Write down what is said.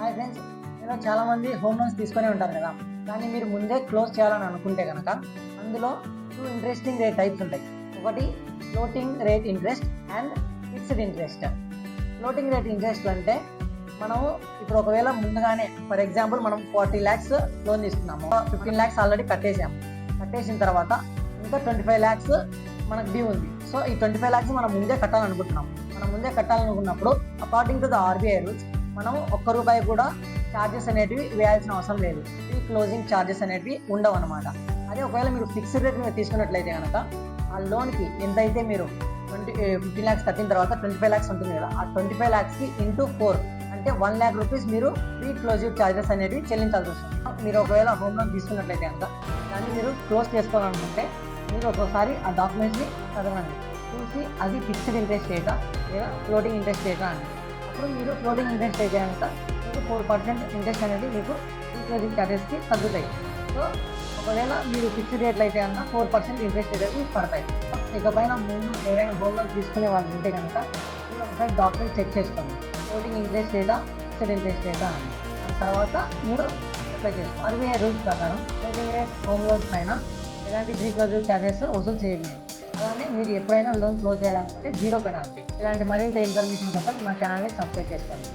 Hi friends, మీలో చాలామంది home loans తీసుకునే ఉంటారు కదా. కానీ మీరు ముందే క్లోజ్ చేయాలని అనుకుంటే కనుక అందులో 2 ఇంట్రెస్టింగ్ రేట్ టైప్స్ ఉంటాయి. ఒకటి floating rate interest and fixed interest. Floating rate interest అంటే మనము ఇప్పుడు ఒకవేళ ముందుగానే ఫర్ ఎగ్జాంపుల్ మనం 40 lakhs లోన్ తీసుకున్నాము, 15 lakhs ఆల్రెడీ కట్టేసిన తర్వాత ఇంకా 25 lakhs మనకు డ్యూ ఉంది. సో ఈ 25 lakhs మనం ముందే కట్టాలనుకుంటున్నాం. మనం ముందే కట్టాలనుకున్నప్పుడు according to the RBI rules మనం ₹1 కూడా ఛార్జెస్ అనేటివి వేయాల్సిన అవసరం లేదు. ఈ క్లోజింగ్ ఛార్జెస్ అనేటివి ఉండవు అనమాట. అదే ఒకవేళ మీరు ఫిక్స్డ్ రేట్ మీద తీసుకున్నట్లయితే కనుక ఆ లోన్కి ఎంతైతే మీరు 15 lakhs కట్టిన తర్వాత 25 lakhs ఉంటుంది కదా, ఆ 25 lakhsకి ఇంటూ 4 అంటే 1 lakh రూపీస్ మీరు ప్రీ క్లోజివ్ ఛార్జెస్ అనేవి చెల్లించాల్సి వస్తుంది. మీరు ఒకవేళ హోమ్ లోన్ తీసుకున్నట్లయితే కనుక దాన్ని మీరు క్లోజ్ చేసుకోవాలనుకుంటే మీరు ఒక్కోసారి ఆ డాక్యుమెంట్స్ని చదవండి, చూసి అది ఫిక్స్డ్ ఇంట్రెస్ట్ రేటా లేదా ఫ్లోటింగ్ ఇంట్రెస్ట్ రేటా అని. అప్పుడు మీరు ఫ్లోటింగ్ ఇంట్రెస్ట్ అయితే కనుక మీకు 4% ఇంట్రెస్ట్ అనేది మీకు ప్రీ క్లోజింగ్ ఛార్జెస్కి తగ్గుతాయి. సో ఒకవేళ మీరు ఫిక్స్డ్ రేట్లు అయితే కనుక 4% ఇంట్రెస్ట్ అనేది పడతాయి. ఇకపైన ముందు ఎవరైనా హోమ్ లోన్ తీసుకునే వాళ్ళు ఉంటే కనుక మీరు ఒకసారి డాక్యుమెంట్ చెక్ చేసుకోండి, ఫ్లోటింగ్ ఇంట్రెస్ట్ రేటా ఫిక్స్డ్ ఇంట్రెస్ట్ రేటా అని. దాని తర్వాత మీరు అప్లై చేసుకోండి. ఆర్బీఐ రూల్స్ ప్రకారం ఫ్లోటింగ్ రేట్ హోమ్ లోన్స్ పైన ఎలాంటి ప్రీ క్లోజింగ్ ఛార్జెస్ వసూలు చేయలేదు. అలానే మీరు ఎప్పుడైనా లోన్ క్లోజ్ చేయాలనుకుంటే 0 పెనాల్టీ. ఇలాంటి మరింత ఇన్ఫర్మేషన్ కోసం మా ఛానల్ని సబ్స్క్రైబ్ చేసుకోండి.